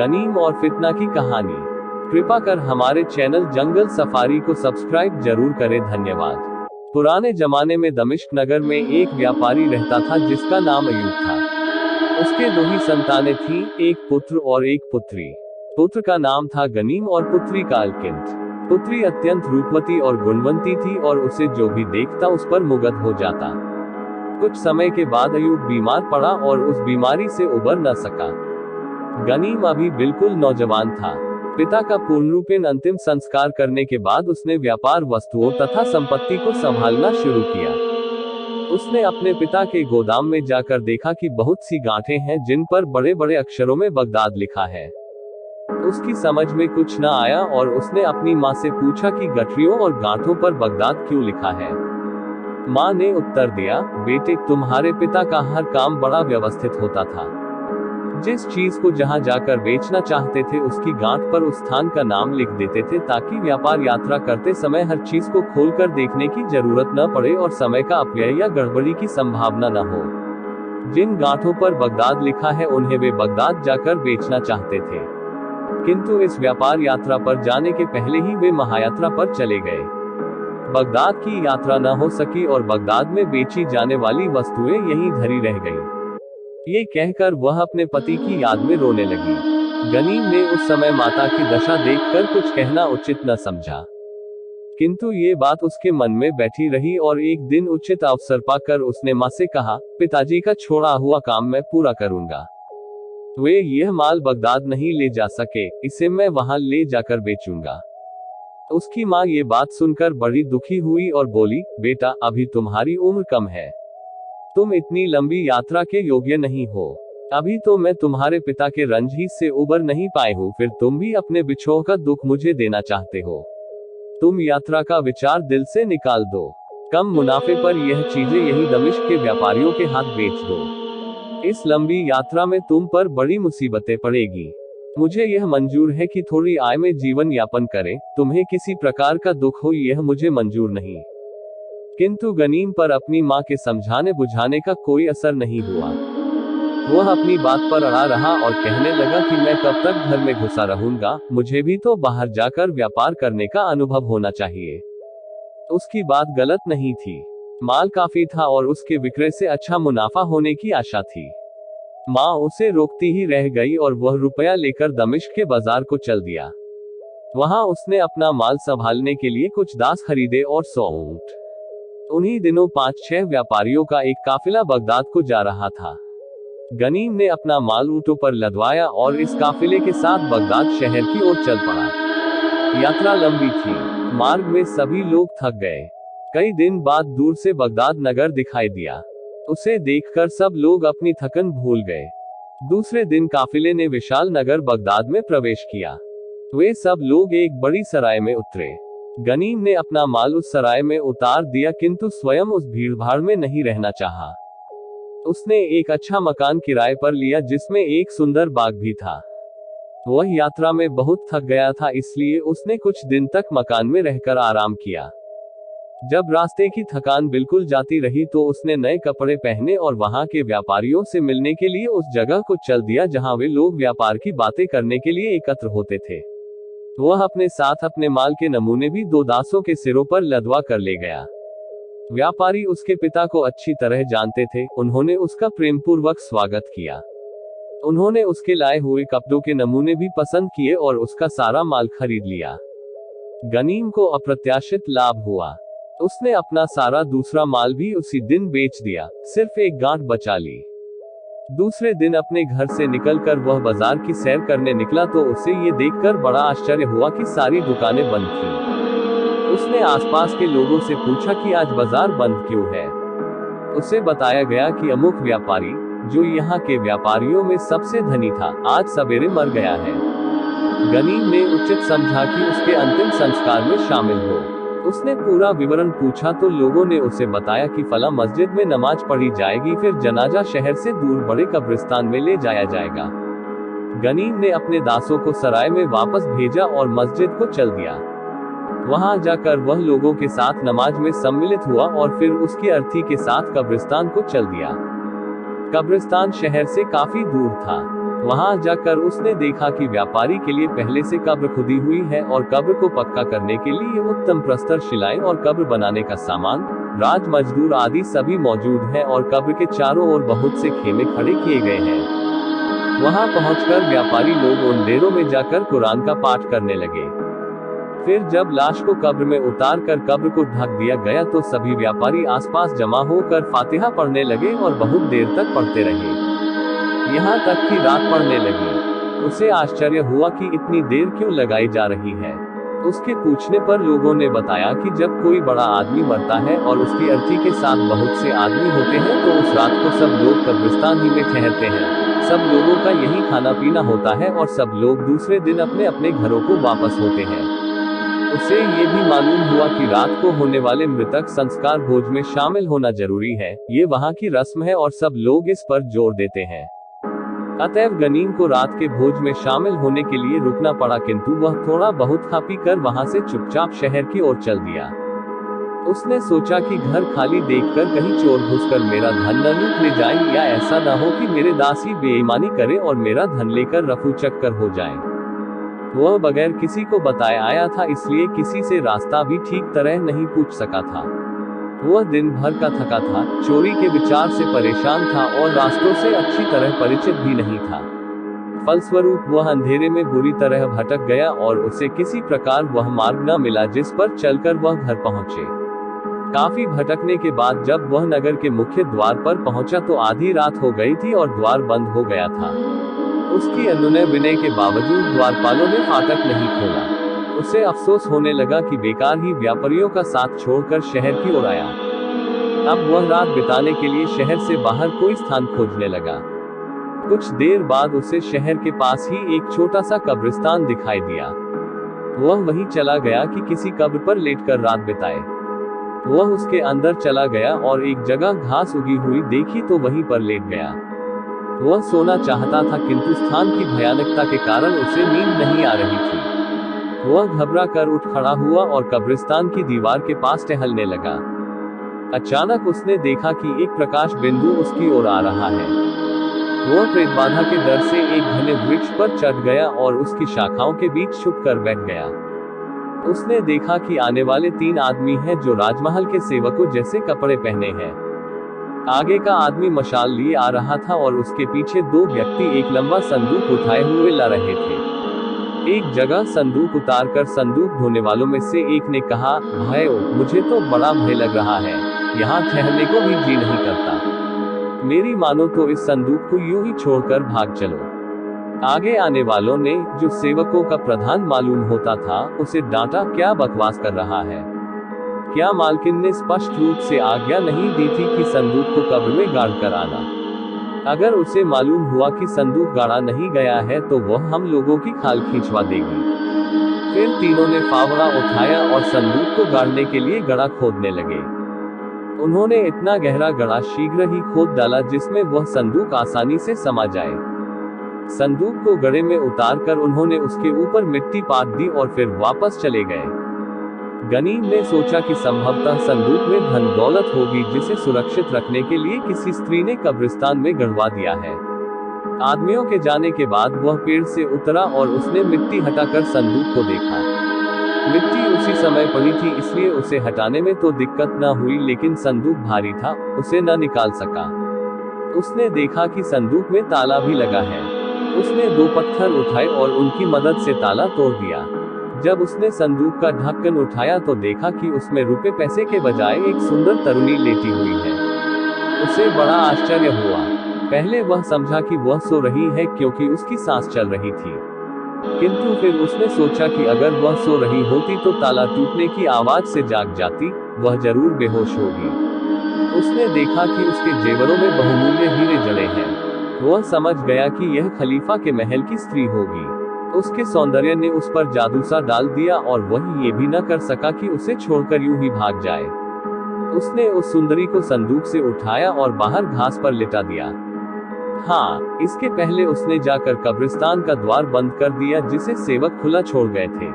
गनीम और फितना की कहानी। कृपा कर हमारे चैनल जंगल सफारी को सब्सक्राइब जरूर करें, धन्यवाद। पुराने जमाने में दमिश्क नगर में एक व्यापारी रहता था जिसका नाम अयूब था। उसके दो ही संतानें थीं, एक पुत्र और एक पुत्री। पुत्र का नाम था गनीम और पुत्री का अलकिंत। पुत्री अत्यंत रूपवती और गुणवंती थी और उसे जो भी देखता उस पर मुग्ध हो जाता। कुछ समय के बाद अयूब बीमार पड़ा और उस बीमारी से उबर न सका। गनीम अभी बिल्कुल नौजवान था। पिता का पूर्णरूपेण अंतिम संस्कार करने के बाद उसने व्यापार वस्तुओं तथा संपत्ति को संभालना शुरू किया। उसने अपने पिता के गोदाम में जाकर देखा कि बहुत सी गांठें हैं जिन पर बड़े बड़े अक्षरों में बगदाद लिखा है। उसकी समझ में कुछ न आया और उसने अपनी माँ से पूछा कि गठरियों और गांठों पर बगदाद क्यों लिखा है। माँ ने उत्तर दिया, बेटे, तुम्हारे पिता का हर काम बड़ा व्यवस्थित होता था। जिस चीज को जहां जाकर बेचना चाहते थे उसकी गांठ पर उस स्थान का नाम लिख देते थे ताकि व्यापार यात्रा करते समय हर चीज को खोलकर देखने की जरूरत न पड़े और समय का अपव्यय या गड़बड़ी की संभावना न हो। जिन गांठों पर बगदाद लिखा है उन्हें वे बगदाद जाकर बेचना चाहते थे, किंतु इस व्यापार यात्रा पर जाने के पहले ही वे महायात्रा पर चले गए। बगदाद की यात्रा न हो सकी और बगदाद में बेची जाने वाली वस्तुएं यहीं धरी रह गई। ये कहकर वह अपने पति की याद में रोने लगी। गनीम ने उस समय माता की दशा देखकर कुछ कहना उचित न समझा, किंतु ये बात उसके मन में बैठी रही और एक दिन उचित अवसर पाकर उसने माँ से कहा, पिताजी का छोड़ा हुआ काम मैं पूरा करूंगा। वे यह माल बगदाद नहीं ले जा सके, इसे मैं वहां ले जाकर बेचूंगा। उसकी माँ ये बात सुनकर बड़ी दुखी हुई और बोली, बेटा, अभी तुम्हारी उम्र कम है, तुम इतनी लंबी यात्रा के योग्य नहीं हो। अभी तो मैं तुम्हारे पिता के रंज से उबर नहीं पाए हूँ, फिर तुम भी अपने बिछोह का दुख मुझे देना चाहते हो। तुम यात्रा का विचार दिल से निकाल दो। कम मुनाफे पर यह चीजें यही दमिश्क के व्यापारियों के हाथ बेच दो। इस लंबी यात्रा में तुम पर बड़ी मुसीबतें पड़ेगी। मुझे यह मंजूर है कि थोड़ी आय में जीवन यापन करें, तुम्हें किसी प्रकार का दुख हो यह मुझे मंजूर नहीं। किंतु गनीम पर अपनी माँ के समझाने बुझाने का कोई असर नहीं हुआ। वह अपनी बात पर अड़ा रहा और कहने लगा कि मैं कब तक घर में घुसा रहूंगा, मुझे भी तो बाहर जाकर व्यापार करने का अनुभव होना चाहिए। उसकी बात गलत नहीं थी। माल काफी था और उसके विक्रय से अच्छा मुनाफा होने की आशा थी। माँ उसे रोकती ही रह गई और वह रुपया लेकर दमिश्क के बाजार को चल दिया। वहां उसने अपना माल संभालने के लिए कुछ दास खरीदे और 100 ऊंट। उन्हीं दिनों 5-6 व्यापारियों का एक काफिला बगदाद को जा रहा था। गनीम ने अपना माल ऊंटों पर लदवाया और इस काफिले के साथ बगदाद शहर की ओर चल पड़ा। यात्रा लंबी थी, मार्ग में सभी लोग थक गए। कई दिन बाद दूर से बगदाद नगर दिखाई दिया। उसे देखकर सब लोग अपनी थकन भूल गए। दूसरे दिन काफिले ने विशाल नगर बगदाद में प्रवेश किया। वे सब लोग एक बड़ी सराय में उतरे। गनीम ने अपना माल उस सराय में उतार दिया, किंतु स्वयं उस भीड़भाड़ में नहीं रहना चाहा। उसने एक अच्छा मकान किराए पर लिया जिसमें एक सुंदर बाग भी था। वह यात्रा में बहुत थक गया था, इसलिए उसने कुछ दिन तक मकान में रहकर आराम किया। जब रास्ते की थकान बिल्कुल जाती रही तो उसने नए कपड़े पहने और वहां के व्यापारियों से मिलने के लिए उस जगह को चल दिया जहां वे लोग व्यापार की बातें करने के लिए एकत्र होते थे। वह अपने साथ अपने माल के नमूने भी 2 दासों के सिरों पर लदवा कर ले गया। व्यापारी उसके पिता को अच्छी तरह जानते थे। उन्होंने उसका प्रेमपूर्वक स्वागत किया। उन्होंने उसके लाए हुए कपड़ों के नमूने भी पसंद किए और उसका सारा माल खरीद लिया। गनीम को अप्रत्याशित लाभ हुआ। उसने अपना सारा दूसरा माल भी उसी दिन बेच दिया, सिर्फ एक गांठ बचा ली। दूसरे दिन अपने घर से निकलकर वह बाजार की सैर करने निकला तो उसे ये देखकर बड़ा आश्चर्य हुआ कि सारी दुकानें बंद थीं। उसने आसपास के लोगों से पूछा कि आज बाजार बंद क्यों है। उसे बताया गया कि अमुक व्यापारी, जो यहाँ के व्यापारियों में सबसे धनी था, आज सवेरे मर गया है। गनीम ने उचित समझा कि उसके अंतिम संस्कार में शामिल हो। उसने पूरा विवरण पूछा तो लोगों ने उसे बताया कि फला मस्जिद में नमाज पढ़ी जाएगी, फिर जनाजा शहर से दूर बड़े कब्रिस्तान में ले जाया जाएगा। गनीम ने अपने दासों को सराय में वापस भेजा और मस्जिद को चल दिया। वहां जाकर वह लोगों के साथ नमाज में सम्मिलित हुआ और फिर उसकी अर्थी के साथ कब्रिस्तान को चल दिया। कब्रिस्तान शहर से काफी दूर था। वहां जाकर उसने देखा कि व्यापारी के लिए पहले से कब्र खुदी हुई है और कब्र को पक्का करने के लिए उत्तम प्रस्तर शिलाएं और कब्र बनाने का सामान, राज मजदूर आदि सभी मौजूद हैं और कब्र के चारों ओर बहुत से खेमे खड़े किए गए हैं। वहां पहुंचकर व्यापारी लोग उन डेरों में जाकर कुरान का पाठ करने लगे। फिर जब लाश को कब्र में उतार कर कब्र को ढक दिया गया तो सभी व्यापारी आसपास जमा होकर फातिहा पढ़ने लगे और बहुत देर तक पढ़ते रहे, यहाँ तक कि रात पड़ने लगी। उसे आश्चर्य हुआ कि इतनी देर क्यों लगाई जा रही है। उसके पूछने पर लोगों ने बताया कि जब कोई बड़ा आदमी मरता है और उसकी अर्थी के साथ बहुत से आदमी होते हैं तो उस रात को सब लोग कब्रिस्तान ही में ठहरते हैं। सब लोगों का यही खाना पीना होता है और सब लोग दूसरे दिन अपने अपने घरों को वापस होते हैं। उसे ये भी मालूम हुआ कि रात को होने वाले मृतक संस्कार भोज में शामिल होना जरूरी है। ये वहाँ की रस्म है और सब लोग इस पर जोर देते हैं। अतएव गनीम को रात के भोज में शामिल होने के लिए रुकना पड़ा, किंतु वह थोड़ा बहुत खा पी कर वहाँ से चुपचाप शहर की ओर चल दिया। उसने सोचा कि घर खाली देखकर कहीं चोर घुसकर मेरा धन न लूट ले जाए, या ऐसा न हो कि मेरे दासी बेईमानी करे और मेरा धन लेकर रफू चक्कर हो जाए। वह बगैर किसी को बताए आया था, इसलिए किसी से रास्ता भी ठीक तरह नहीं पूछ सका था। वह दिन भर का थका था, चोरी के विचार से परेशान था और रास्तों से अच्छी तरह परिचित भी नहीं था। फलस्वरूप वह अंधेरे में बुरी तरह भटक गया और उसे किसी प्रकार वह मार्ग न मिला जिस पर चलकर वह घर पहुंचे। काफी भटकने के बाद जब वह नगर के मुख्य द्वार पर पहुंचा तो आधी रात हो गई थी और द्वार बंद हो गया था। उसकी अनुनय विनय के बावजूद द्वारपालों ने फाटक नहीं खोला। उसे अफसोस होने लगा कि बेकार ही व्यापारियों का साथ छोड़कर शहर की ओर आया। अब वह रात बिताने के लिए शहर से बाहर कोई स्थान खोजने लगा। कुछ देर बाद उसे शहर के पास ही एक छोटा सा कब्रिस्तान दिखाई दिया। वह वहीं चला गया कि किसी कब्र पर लेटकर रात बिताए। वह उसके अंदर चला गया और एक जगह घास उगी हुई देखी तो वहीं पर लेट गया। वह सोना चाहता था, किंतु स्थान की भयानकता के कारण उसे नींद नहीं आ रही थी। वह घबरा कर उठ खड़ा हुआ और कब्रिस्तान की दीवार के पास टहलने लगा। अचानक उसने देखा कि एक प्रकाश बिंदु उसकी ओर आ रहा है। वह प्रेत बाधा के डर से एक घने वृक्ष पर चढ़ गया और उसकी शाखाओं के बीच छुप कर बैठ गया। उसने देखा कि आने वाले 3 आदमी हैं जो राजमहल के सेवकों जैसे कपड़े पहने हैं। आगे का आदमी मशाल लिए आ रहा था और उसके पीछे 2 व्यक्ति एक लंबा संदूक उठाए हुए ला रहे थे। एक जगह संदूक उतारकर संदूक ढोने वालों में से एक ने कहा, भाइयों, मुझे तो बड़ा भय लग रहा है, यहाँ ठहरने को भी जी नहीं करता। मेरी मानो तो इस संदूक को यूं ही छोड़कर भाग चलो। आगे आने वालों ने, जो सेवकों का प्रधान मालूम होता था, उसे डांटा, क्या बकवास कर रहा है? क्या मालकिन ने स्पष्ट रूप से आज्ञा नहीं दी थी कि संदूक को कब्र में गाड़ कर आना? अगर उसे मालूम हुआ कि संदूक गाड़ा नहीं गया है तो वह हम लोगों की खाल खींचवा देगी। फिर तीनों ने फावड़ा उठाया और संदूक को गाड़ने के लिए गड्ढा खोदने लगे। उन्होंने इतना गहरा गड्ढा शीघ्र ही खोद डाला जिसमें वह संदूक आसानी से समा जाए। संदूक को गड्ढे में उतारकर उन्होंने उसके ऊपर मिट्टी पाट दी और फिर वापस चले गए। गनीम ने सोचा कि संभवतः संदूक में धन दौलत होगी जिसे सुरक्षित रखने के लिए किसी स्त्री ने कब्रिस्तान में गड़वा दिया है। आदमियों के जाने के बाद वह पेड़ से उतरा और उसने मिट्टी हटाकर संदूक को देखा। मिट्टी उसी समय पड़ी थी, इसलिए उसे हटाने में तो दिक्कत न हुई, लेकिन संदूक भारी था, उसे न निकाल सका। उसने देखा कि संदूक में ताला भी लगा है। उसने 2 पत्थर उठाए और उनकी मदद से ताला तोड़ दिया। जब उसने संदूक का ढक्कन उठाया तो देखा कि उसमें रुपए पैसे के बजाय एक सुंदर तरुणी लेटी हुई है। उसे बड़ा आश्चर्य हुआ। पहले वह समझा कि वह सो रही है क्योंकि उसकी सांस चल रही थी, किंतु फिर उसने सोचा कि अगर वह सो रही होती तो ताला टूटने की आवाज से जाग जाती, वह जरूर बेहोश होगी। उसने देखा कि उसके जेवरों में बहुमूल्य हीरे जड़े हैं। वह समझ गया कि यह खलीफा के महल की स्त्री होगी। उसके सौंदर्य ने उस पर जादू सा डाल दिया और वह ये भी न कर सका कि उसे छोड़कर यूं ही भाग जाए। उसने उस सुंदरी को संदूक से उठाया और बाहर घास पर लिटा दिया। हाँ, इसके पहले उसने जाकर कब्रिस्तान का द्वार बंद कर दिया जिसे सेवक खुला छोड़ गए थे।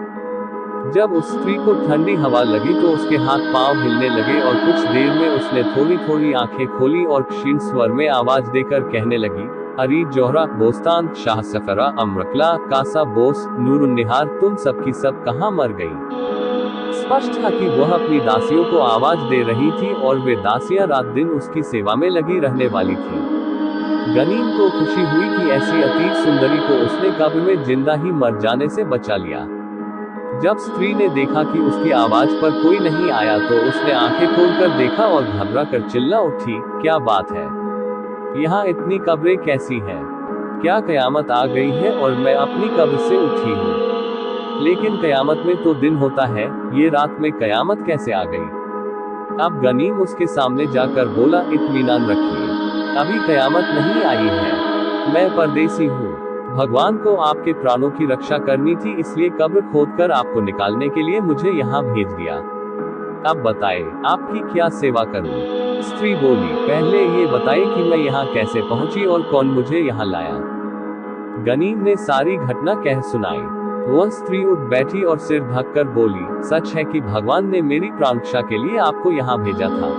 जब उस स्त्री को ठंडी हवा लगी तो उसके हाथ पांव हिलने लगे और कुछ देर में उसने थोड़ी थोड़ी आंखें खोली और क्षीण स्वर में आवाज देकर कहने लगी, अरीज जोहरा, बोस्तान, शाह सफरा, अमरकला, कासा बोस, नूरुन्निहार, तुम सब की सब कहाँ मर गई। स्पष्ट था कि वह अपनी दासियों को आवाज दे रही थी और वे दासियां रात दिन उसकी सेवा में लगी रहने वाली थी। गनीम को खुशी हुई कि ऐसी अतीत सुंदरी को उसने कब्र में जिंदा ही मर जाने से बचा लिया। जब स्त्री ने देखा कि उसकी आवाज पर कोई नहीं आया तो उसने आंखें खोलकर देखा और घबरा कर चिल्ला उठी, क्या बात है, यहाँ इतनी कब्रें कैसी हैं? क्या कयामत आ गई है और मैं अपनी कब्र से उठी हूँ? लेकिन कयामत में तो दिन होता है, ये रात में कयामत कैसे आ गई? अब गनीम उसके सामने जाकर बोला, इत्मीनान रखिए, अभी कयामत नहीं आई है, मैं परदेसी हूँ। भगवान को आपके प्राणों की रक्षा करनी थी, इसलिए कब्र खोदकर आपको निकालने के लिए मुझे यहाँ भेज दिया। अब बताए, आपकी क्या सेवा करूँ? स्त्री बोली, पहले ये बताइए कि मैं यहाँ कैसे पहुंची और कौन मुझे यहाँ लाया। गनीम ने सारी घटना कह सुनाई। वह स्त्री उठ बैठी और सिर ढककर बोली, सच है कि भगवान ने मेरी प्राणरक्षा के लिए आपको यहाँ भेजा था,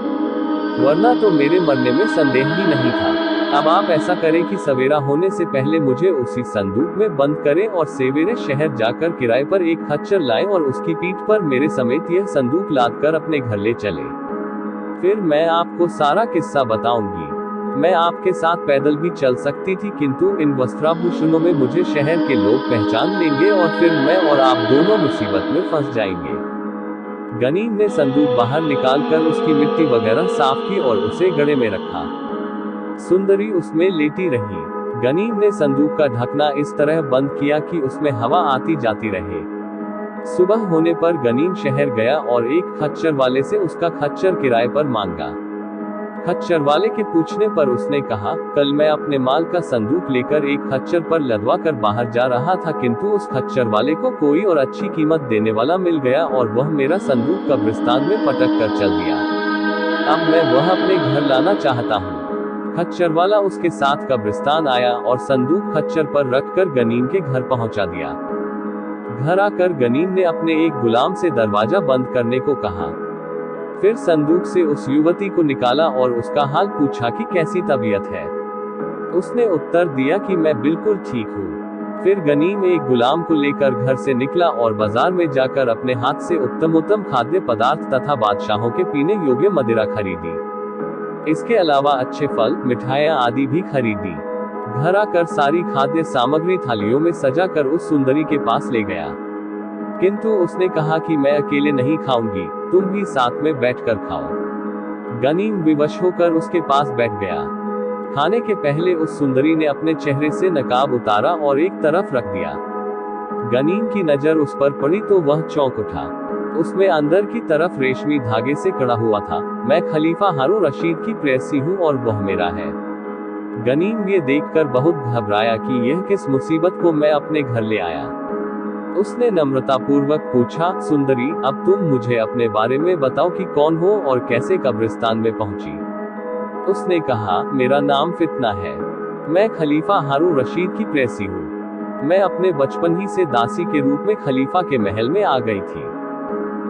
वरना तो मेरे मरने में संदेह ही नहीं था। अब आप ऐसा करें कि सवेरा होने से पहले मुझे उसी संदूक में बंद करें और सवेरे शहर जाकर किराए पर एक खच्चर लाएं और उसकी पीठ पर मेरे समेत यह संदूक लादकर अपने घर ले चले। फिर मैं आपको सारा किस्सा बताऊंगी। मैं आपके साथ पैदल भी चल सकती थी, किंतु इन वस्त्राभूषणों में मुझे शहर के लोग पहचान लेंगे और फिर मैं और आप दोनों मुसीबत में फंस जाएंगे। गनीम ने संदूक बाहर निकालकर उसकी मिट्टी वगैरह साफ की और उसे गड़े में रखा। सुंदरी उसमें लेटी रही। गनीम ने संदूक का ढकना इस तरह बंद किया कि उसमें हवा आती जाती रहे। सुबह होने पर गनीम शहर गया और एक खच्चर वाले से उसका खच्चर किराए पर मांगा। खच्चर वाले के पूछने पर उसने कहा, कल मैं अपने माल का संदूक लेकर एक खच्चर पर लदवा कर बाहर जा रहा था, किंतु उस खच्चर वाले को कोई और अच्छी कीमत देने वाला मिल गया और वह मेरा संदूक कब्रिस्तान में पटक कर चल दिया। अब मैं वह अपने घर लाना चाहता हूँ। खच्चर वाला उसके साथ कब्रिस्तान आया और संदूक खच्चर पर रखकर गनीम के घर पहुंचा दिया। घर आकर गनीम ने अपने एक गुलाम से दरवाजा बंद करने को कहा। फिर संदूक से उस युवती को निकाला और उसका हाल पूछा कि कैसी तबीयत है। उसने उत्तर दिया कि मैं बिल्कुल ठीक हूँ। फिर गनीम एक गुलाम को लेकर घर से निकला और बाजार में जाकर अपने हाथ से उत्तम खाद्य पदार्थ तथा बादशाहों के पीने योग्य मदिरा खरीदी। इसके अलावा अच्छे फल, मिठाइयाँ आदि भी खरीदी। घर आकर सारी खाद्य सामग्री थालियों में सजाकर उस सुंदरी के पास ले गया, किंतु उसने कहा कि मैं अकेले नहीं खाऊंगी, तुम भी साथ में बैठकर खाओ। गनीम विवश होकर उसके पास बैठ गया। खाने के पहले उस सुंदरी ने अपने चेहरे से नकाब उतारा और एक तरफ रख दिया। गनीम की नजर उस पर पड़ी तो वह चौंक उठा। उसमें अंदर की तरफ रेशमी धागे से कड़ा हुआ था, मैं खलीफा हारून रशीद की प्रेयसी हूँ और वह मेरा है। गनीम ये देखकर बहुत घबराया कि यह किस मुसीबत को मैं अपने घर ले आया। उसने नम्रतापूर्वक पूछा, सुंदरी, अब तुम मुझे अपने बारे में बताओ कि कौन हो और कैसे कब्रिस्तान में पहुंची। उसने कहा, मेरा नाम फितना है, मैं खलीफा हारून रशीद की प्रेयसी हूँ। मैं अपने बचपन ही से दासी के रूप में खलीफा के महल में आ गई थी।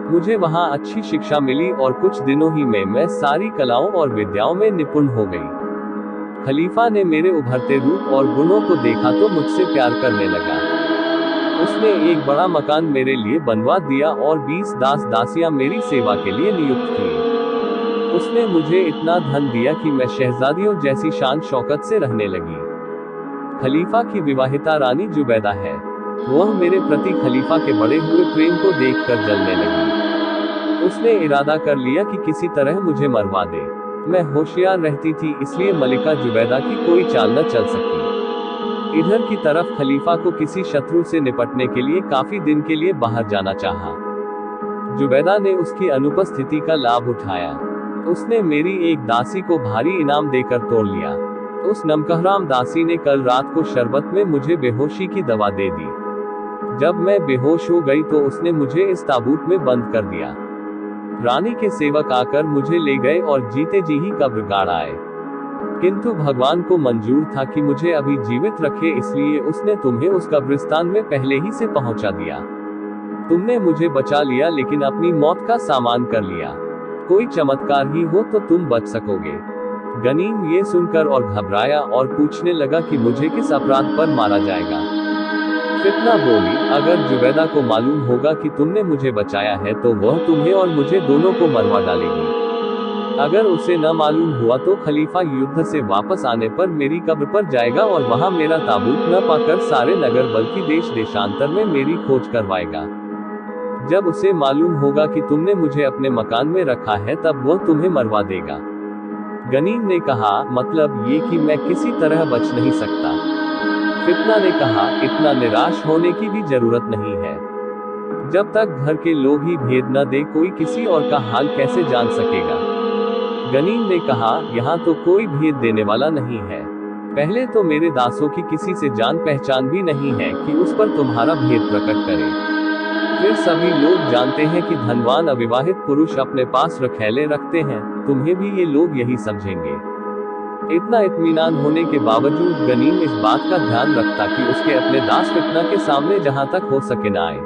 मुझे वहाँ अच्छी शिक्षा मिली और कुछ दिनों ही में मैं सारी कलाओं और विद्याओं में निपुण हो गई। खलीफा ने मेरे उभरते रूप और गुणों को देखा तो मुझसे प्यार करने लगा। उसने एक बड़ा मकान मेरे लिए बनवा दिया और 20 दास दासियां मेरी सेवा के लिए नियुक्त की। उसने मुझे इतना धन दिया कि मैं शहजादियों जैसी शान शौकत से रहने लगी। खलीफा की विवाहिता रानी जुबैदा है। वह मेरे प्रति खलीफा के बढ़े हुए प्रेम को देखकर जलने लगी। उसने इरादा कर लिया कि किसी तरह मुझे मरवा दे। मैं होशियार रहती थी, इसलिए मलिका जुबैदा की कोई चाल न चल सकी। इधर की तरफ खलीफा को किसी शत्रु से निपटने के लिए काफी दिन के लिए बाहर जाना चाहा। जुबैदा ने उसकी अनुपस्थिति का लाभ उठाया। उसने मेरी एक दासी को भारी इनाम देकर तोड़ लिया। उस नमकहराम दासी ने कल रात को शरबत में मुझे बेहोशी की दवा दे दी। जब मैं बेहोश हो गई तो उसने मुझे इस ताबूत में बंद कर दिया। रानी के सेवक आकर मुझे ले गए और जीते जी ही कब्र गाड़ आए, किंतु भगवान को मंजूर था कि मुझे अभी जीवित रखे, इसलिए उसने तुम्हें उस कब्रिस्तान में पहले ही से पहुंचा दिया। तुमने मुझे बचा लिया, लेकिन अपनी मौत का सामान कर लिया। कोई चमत्कार ही हो तो तुम बच सकोगे। गनीम ये सुनकर और घबराया और पूछने लगा कि मुझे किस अपराध पर मारा जाएगा। फितना बोली, अगर जुबैदा को मालूम होगा कि तुमने मुझे बचाया है तो वह तुम्हें और मुझे दोनों को मरवा डालेगी। अगर उसे न मालूम हुआ तो खलीफा युद्ध से वापस आने पर मेरी कब्र पर जाएगा और वहां मेरा ताबूत न पाकर सारे नगर बल्कि देश देशांतर में मेरी खोज करवाएगा। जब उसे मालूम होगा कि तुमने मुझे अपने मकान में रखा है तब वह तुम्हें मरवा देगा। गनीम ने कहा, मतलब ये कि मैं किसी तरह बच नहीं सकता। फितना ने कहा, इतना निराश होने की भी जरूरत नहीं है। जब तक घर के लोग ही भेद न दे कोई किसी और का हाल कैसे जान सकेगा। गनीम ने कहा, यहाँ तो कोई भेद देने वाला नहीं है। पहले तो मेरे दासों की किसी से जान पहचान भी नहीं है कि उस पर तुम्हारा भेद प्रकट करे। फिर सभी लोग जानते हैं कि धनवान अविवाहित पुरुष अपने पास रखैले रखते हैं, तुम्हें भी ये लोग यही समझेंगे। इतना इत्मीनान होने के बावजूद गनीम इस बात का ध्यान रखता कि उसके अपने दास फितना के सामने जहां तक हो सके न आए।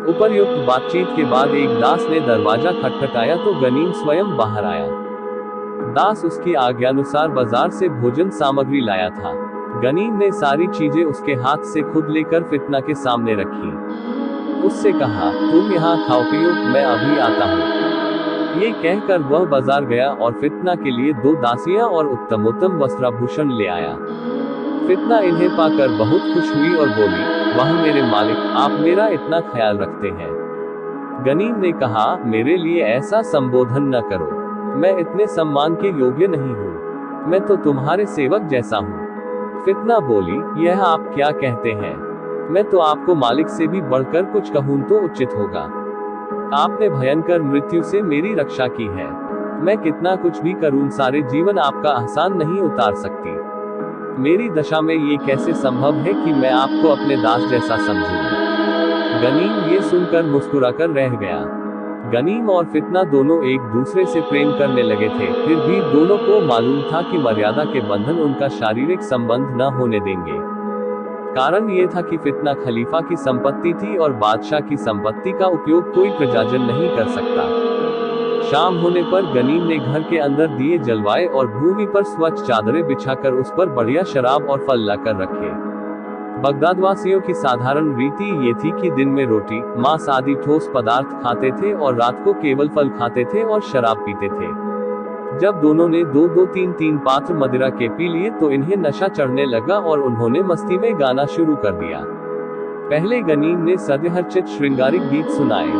उपर्युक्त बातचीत के बाद एक दास ने दरवाजा खटखटाया तो गनीम स्वयं बाहर आया। दास उसकी आज्ञानुसार बाजार से भोजन सामग्री लाया था। गनीम ने सारी चीजें उसके हाथ से खुद लेकर फितना के सामने रखी। उससे कहा, तुम यहाँ खाओ पियो, मैं अभी आता हूँ। ये कहकर वह बाजार गया और फितना के लिए 2 दासियां और उत्तम उत्तम वस्त्राभूषण ले आया। फितना इन्हें पाकर बहुत खुश हुई और बोली, वाह मेरे मालिक, आप मेरा इतना ख्याल रखते हैं। गनीम ने कहा, मेरे लिए ऐसा संबोधन न करो, मैं इतने सम्मान के योग्य नहीं हूँ, मैं तो तुम्हारे सेवक जैसा हूँ। फितना बोली, यह आप क्या कहते हैं? मैं तो आपको मालिक से भी बढ़कर कुछ कहूँ तो उचित होगा। आपने भयंकर मृत्यु से मेरी रक्षा की है। मैं कितना कुछ भी करूँ सारे जीवन आपका एहसान नहीं उतार सकती। मेरी दशा में ये कैसे संभव है कि मैं आपको अपने दास जैसा समझूं? गनीम ये सुनकर मुस्कुराकर रह गया। गनीम और फितना दोनों एक दूसरे से प्रेम करने लगे थे, फिर भी दोनों को मालूम था कि मर्यादा के बंधन उनका शारीरिक संबंध न होने देंगे। कारण ये था कि फितना खलीफा की संपत्ति थी और बादशाह की संपत्ति का उपयोग कोई प्रजाजन नहीं कर सकता। शाम होने पर गनीम ने घर के अंदर दिए जलवाए और भूमि पर स्वच्छ चादरें बिछाकर उस पर बढ़िया शराब और फल लाकर रखे। बगदाद वासियों की साधारण रीति ये थी कि दिन में रोटी, मांस आदि ठोस पदार्थ खाते थे और रात को केवल फल खाते थे और शराब पीते थे। जब दोनों ने 2-2-3-3 पात्र मदिरा के पी लिए तो इन्हें नशा चढ़ने लगा और उन्होंने मस्ती में गाना शुरू कर दिया। पहले गनीम ने सद्यहर्चित श्रृंगारिक गीत सुनाए,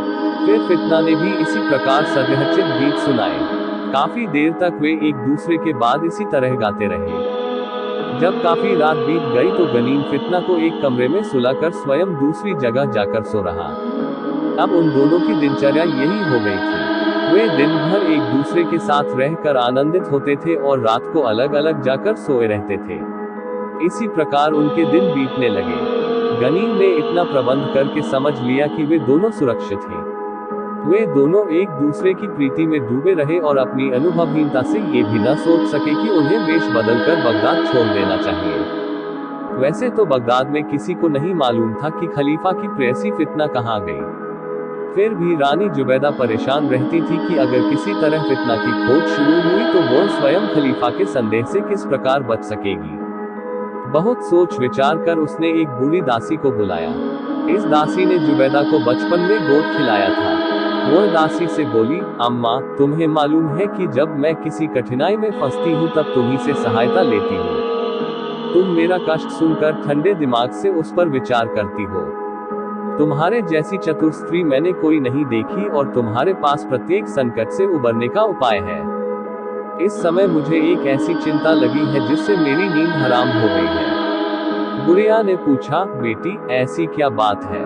फिर फितना ने भी इसी प्रकार सद्यहर्चित गीत सुनाए। काफी देर तक वे एक दूसरे के बाद इसी तरह गाते रहे। जब काफी रात बीत गई तो गनीम फितना को एक कमरे में सुलाकर स्वयं दूसरी जगह जाकर सो रहा। अब उन दोनों की दिनचर्या यही हो गई थी। वे दिन भर एक दूसरे के साथ रहकर आनंदित होते थे और रात को अलग अलग जाकर सोए रहते थे। इसी प्रकार उनके दिन बीतने लगे। गनीम ने इतना प्रबंध करके समझ लिया कि वे दोनों सुरक्षित हैं। वे दोनों एक दूसरे की प्रीति में डूबे रहे और अपनी अनुभवहीनता से ये भी न सोच सके कि उन्हें वेश बदलकर बगदाद छोड़ देना चाहिए। वैसे तो बगदाद में किसी को नहीं मालूम था कि खलीफा की प्रेयसी फितना कहाँ गई। फिर भी रानी जुबैदा परेशान रहती थी कि अगर किसी तरह फितना की खोज शुरू हुई तो वो स्वयं खलीफा के संदेह से किस प्रकार बच सकेगी। बहुत सोच विचार कर उसने एक बूढ़ी दासी को बुलाया। इस दासी ने जुबैदा को बचपन में गोद खिलाया था। वह दासी से बोली, अम्मा, तुम्हें मालूम है कि जब मैं किसी कठिनाई में फंसती हूँ तब तुम्ही से सहायता लेती हूँ। तुम मेरा कष्ट सुनकर ठंडे दिमाग से उस पर विचार करती हो। तुम्हारे जैसी चतुर स्त्री मैंने कोई नहीं देखी और तुम्हारे पास प्रत्येक संकट से उबरने का उपाय है। इस समय मुझे एक ऐसी चिंता लगी है जिससे मेरी नींद हराम हो गई है। बुढ़िया ने पूछा, बेटी ऐसी क्या बात है?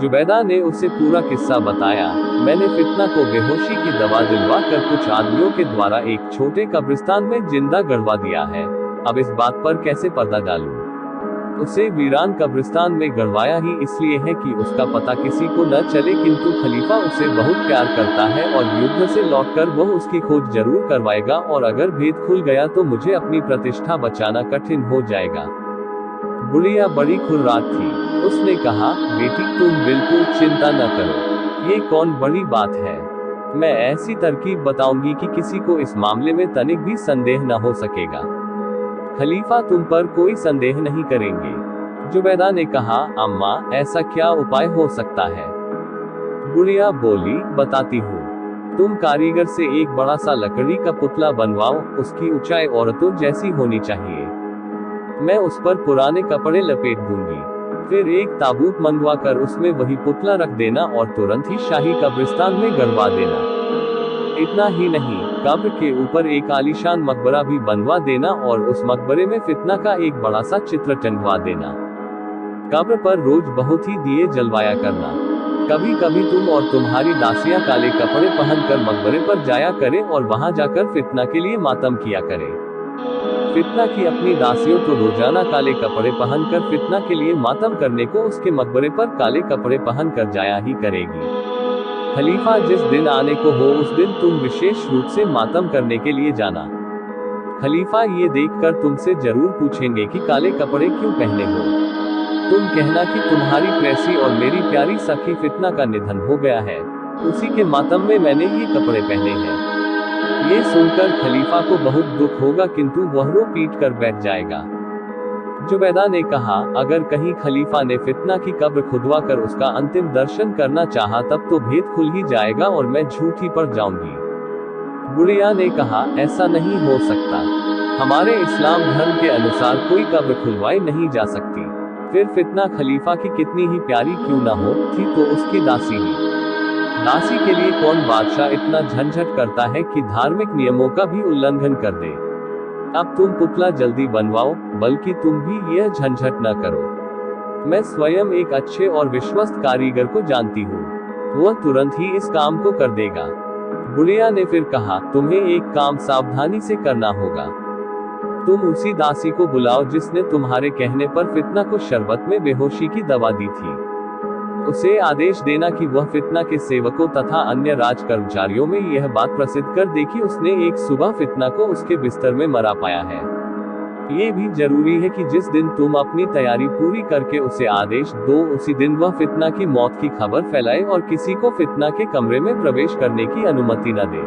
जुबैदा ने उसे पूरा किस्सा बताया। मैंने फितना को बेहोशी की दवा दिलवा कर कुछ आदमियों के द्वारा एक छोटे कब्रिस्तान में जिंदा गड़वा दिया है। अब इस बात पर कैसे पर्दा डालूं? उसे वीरान कब्रिस्तान में गड़वाया ही इसलिए है कि उसका पता किसी को न चले, किंतु खलीफा उसे बहुत प्यार करता है और युद्ध से लौटकर वह उसकी खोज जरूर करवाएगा और अगर भेद खुल गया तो मुझे अपनी प्रतिष्ठा बचाना कठिन हो जाएगा। बुढ़िया बड़ी खुर्रात थी। उसने कहा, बेटी तुम बिल्कुल चिंता न करो, ये कौन बड़ी बात है। मैं ऐसी तरकीब बताऊंगी कि किसी को इस मामले में तनिक भी संदेह न हो सकेगा। खलीफा तुम पर कोई संदेह नहीं करेंगे। जुबैदा ने कहा, अम्मा, ऐसा क्या उपाय हो सकता है? गुड़िया बोली, बताती हूँ। तुम कारीगर से एक बड़ा सा लकड़ी का पुतला बनवाओ, उसकी ऊंचाई औरतों जैसी होनी चाहिए। मैं उस पर पुराने कपड़े लपेट दूंगी। फिर एक ताबूत मंगवा कर उसमें वही पुतला रख देना और तुरंत ही शाही कब्रिस्तान में गड़वा देना। इतना ही नहीं, कब्र के ऊपर एक आलीशान मकबरा भी बनवा देना और उस मकबरे में फितना का एक बड़ा सा चित्र टंगवा देना। कब्र पर रोज बहुत ही दिए जलवाया करना। कभी कभी तुम और तुम्हारी दासियां काले कपड़े पहनकर मकबरे पर जाया करें और वहां जाकर फितना के लिए मातम किया करें। फितना की अपनी दासियों तो रोजाना काले कपड़े पहनकर फितना के लिए मातम करने को उसके मकबरे पर काले कपड़े पहनकर जाया ही करेगी। खलीफा जिस दिन आने को हो उस दिन तुम विशेष रूप से मातम करने के लिए जाना। खलीफा ये देखकर तुमसे जरूर पूछेंगे कि काले कपड़े क्यों पहने हो। तुम कहना कि तुम्हारी प्रेसी और मेरी प्यारी सखी फितना का निधन हो गया है, उसी के मातम में मैंने ये कपड़े पहने हैं। ये सुनकर खलीफा को बहुत दुख होगा, किंतु वह रो पीट कर बैठ जाएगा। जुबैदा ने कहा, अगर कहीं खलीफा ने फितना की कब्र खुदवा कर उसका अंतिम दर्शन करना चाहा तब तो भेद खुल ही जाएगा और मैं झूठी पड़ जाऊंगी। गुड़िया ने कहा, ऐसा नहीं हो सकता। हमारे इस्लाम धर्म के अनुसार कोई कब्र खुलवाई नहीं जा सकती। फिर फितना खलीफा की कितनी ही प्यारी क्यों ना हो, थी तो उसकी दासी ही। दासी के लिए कौन बादशाह इतना झंझट करता है कि धार्मिक नियमों का भी उल्लंघन कर दे। अब तुम पुतला जल्दी बनवाओ, बल्कि तुम भी यह झंझट न करो। मैं स्वयं एक अच्छे और विश्वस्त कारीगर को जानती हूँ, वह तुरंत ही इस काम को कर देगा। गुड़िया ने फिर कहा, तुम्हें एक काम सावधानी से करना होगा। तुम उसी दासी को बुलाओ जिसने तुम्हारे कहने पर फितना को शरबत में बेहोशी की दवा दी थी। उसे आदेश देना कि वह फितना के सेवकों तथा अन्य राज कर्मचारियों में यह बात प्रसिद्ध कर दे कि उसने एक सुबह फितना को उसके बिस्तर में मरा पाया है। ये भी जरूरी है कि जिस दिन तुम अपनी तैयारी पूरी करके उसे आदेश दो, उसी दिन वह फितना की मौत की खबर फैलाए और किसी को फितना के कमरे में प्रवेश करने की अनुमति न दे।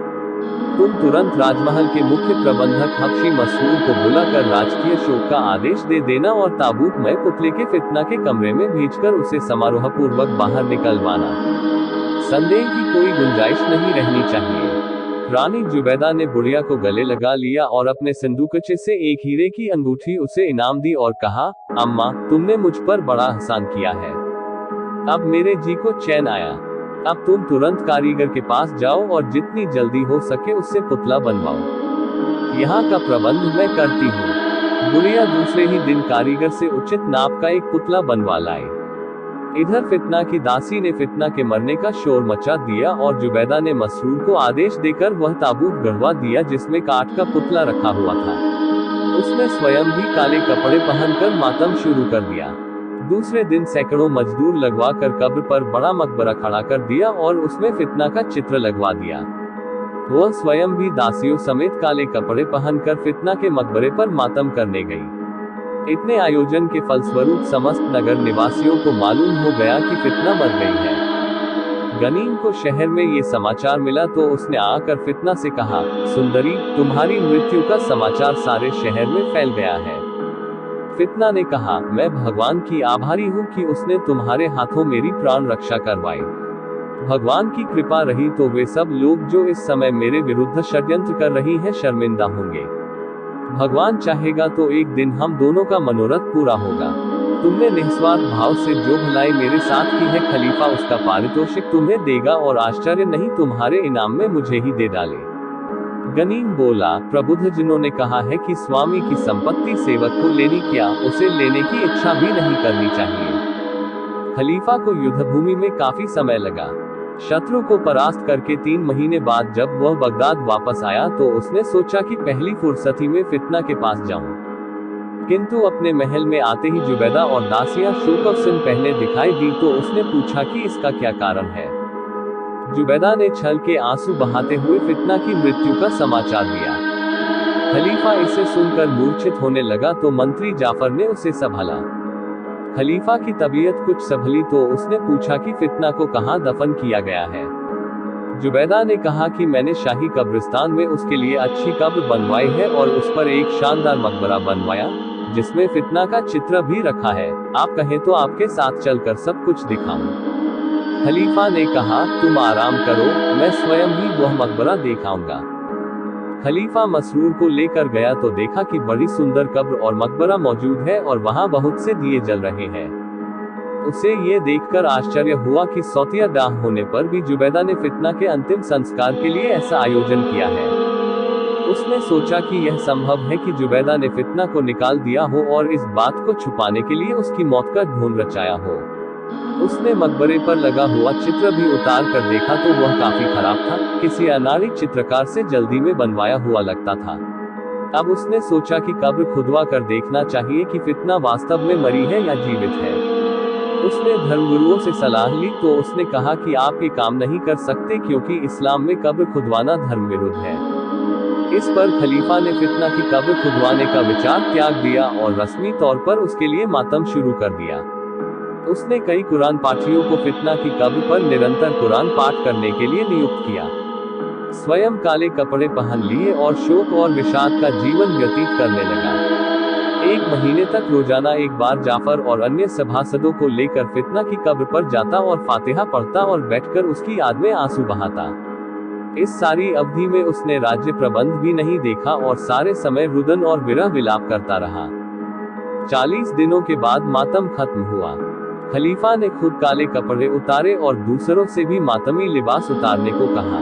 तुम तुरंत राजमहल के मुख्य प्रबंधक हबशी मसरूर को बुलाकर राजकीय शोक का आदेश दे देना और ताबूत में पुतले के फितना के कमरे में भेजकर उसे समारोह पूर्वक बाहर निकलवाना। संदेह की कोई गुंजाइश नहीं रहनी चाहिए। रानी जुबैदा ने बुढ़िया को गले लगा लिया और अपने संदूकचे से एक हीरे की अंगूठी उसे इनाम दी और कहा, अम्मा, तुमने मुझ पर बड़ा एहसान किया है। अब मेरे जी को चैन आया। अब तुम तुरंत कारीगर के पास जाओ और जितनी जल्दी हो सके उससे पुतला बनवाओ। यहाँ का प्रबंध मैं करती हूँ। गुड़िया दूसरे ही दिन कारीगर से उचित नाप का एक पुतला बनवा लाए। इधर फितना की दासी ने फितना के मरने का शोर मचा दिया और जुबैदा ने मसरूर को आदेश देकर वह ताबूत गढ़वा दिया जिसमें काठ का पुतला रखा हुआ था। उसने स्वयं भी काले कपड़े पहनकर मातम शुरू कर दिया। दूसरे दिन सैकड़ों मजदूर लगवा कर कब्र पर बड़ा मकबरा खड़ा कर दिया और उसमें फितना का चित्र लगवा दिया। वह स्वयं भी दासियों समेत काले कपड़े पहनकर फितना के मकबरे पर मातम करने गई। इतने आयोजन के फलस्वरूप समस्त नगर निवासियों को मालूम हो गया कि फितना मर गई है। गनीम को शहर में ये समाचार मिला तो उसने आकर फितना से कहा, सुंदरी, तुम्हारी मृत्यु का समाचार सारे शहर में फैल गया है। फितना ने कहा, मैं भगवान की आभारी हूँ कि उसने तुम्हारे हाथों मेरी प्राण रक्षा करवाई। भगवान की कृपा रही तो वे सब लोग जो इस समय मेरे विरुद्ध षड्यंत्र कर रही हैं शर्मिंदा होंगे। भगवान चाहेगा तो एक दिन हम दोनों का मनोरथ पूरा होगा। तुमने निस्वार्थ भाव से जो भलाई मेरे साथ की है, खलीफा उसका पारितोषिक तुम्हें देगा और आश्चर्य नहीं तुम्हारे इनाम में मुझे ही दे डाले। गनीम बोला, प्रबुद्ध जिन्होंने कहा है कि स्वामी की संपत्ति सेवक को लेनी क्या, उसे लेने की इच्छा भी नहीं करनी चाहिए। खलीफा को युद्धभूमि में काफी समय लगा। शत्रु को परास्त करके 3 महीने बाद जब वह बगदाद वापस आया तो उसने सोचा कि पहली फुर्सती में फितना के पास जाऊं। किंतु अपने महल में आते ही जुबैदा और दासियां शोकवसन पहने दिखाई दी तो उसने पूछा कि इसका क्या कारण है। जुबैदा ने छल के आंसू बहाते हुए फितना की मृत्यु का समाचार दिया। खलीफा इसे सुनकर मूर्छित होने लगा तो मंत्री जाफर ने उसे संभाला। खलीफा की तबीयत कुछ संभली तो उसने पूछा कि फितना को कहां दफन किया गया है। जुबैदा ने कहा कि मैंने शाही कब्रिस्तान में उसके लिए अच्छी कब्र बनवाई है और उस पर एक शानदार मकबरा बनवाया, जिसमें फितना का चित्र भी रखा है। आप कहें तो आपके साथ चलकर सब कुछ दिखाऊं। खलीफा ने कहा, तुम आराम करो, मैं स्वयं ही वह मकबरा दिखाऊंगा। खलीफा मसरूर को लेकर गया तो देखा कि बड़ी सुंदर कब्र और मकबरा मौजूद है और वहां बहुत से दिए जल रहे हैं। उसे ये देखकर आश्चर्य हुआ कि सौतिया दाह होने पर भी जुबैदा ने फितना के अंतिम संस्कार के लिए ऐसा आयोजन किया है। उसने सोचा कि यह संभव है कि जुबैदा ने फितना को निकाल दिया हो और इस बात को छुपाने के लिए उसकी मौत का ढोंग रचाया हो। उसने मकबरे पर लगा हुआ चित्र भी उतार कर देखा तो वह काफी खराब था, किसी अनाड़ी चित्रकार से जल्दी में बनवाया हुआ लगता था। अब उसने सोचा कि कब्र खुदवा कर देखना चाहिए कि फितना वास्तव में मरी है या जीवित है। उसने धर्मगुरुओं से सलाह ली तो उसने कहा कि आप ये काम नहीं कर सकते क्योंकि इस्लाम में कब्र खुदवाना धर्म विरुद्ध है। इस पर खलीफा ने फितना की कब्र खुदवाने का विचार त्याग दिया और रस्मी तौर पर उसके लिए मातम शुरू कर दिया। उसने कई कुरान पाठियों को फितना की कब्र पर निरंतर कुरान पाठ करने के लिए नियुक्त किया। स्वयं काले कपड़े पहन लिए और शोक और विषाद का जीवन व्यतीत करने लगा। 1 महीने तक रोजाना एक बार जाफर और अन्य सभासदों को लेकर फितना की कब्र पर जाता और फातिहा पढ़ता और बैठकर उसकी याद में आंसू बहाता। इस सारी अवधि में उसने राज्य प्रबंध भी नहीं देखा और सारे समय रुदन और विरह विलाप करता रहा। 40 दिनों के बाद मातम खत्म हुआ। खलीफा ने खुद काले कपड़े उतारे और दूसरों से भी मातमी लिबास उतारने को कहा।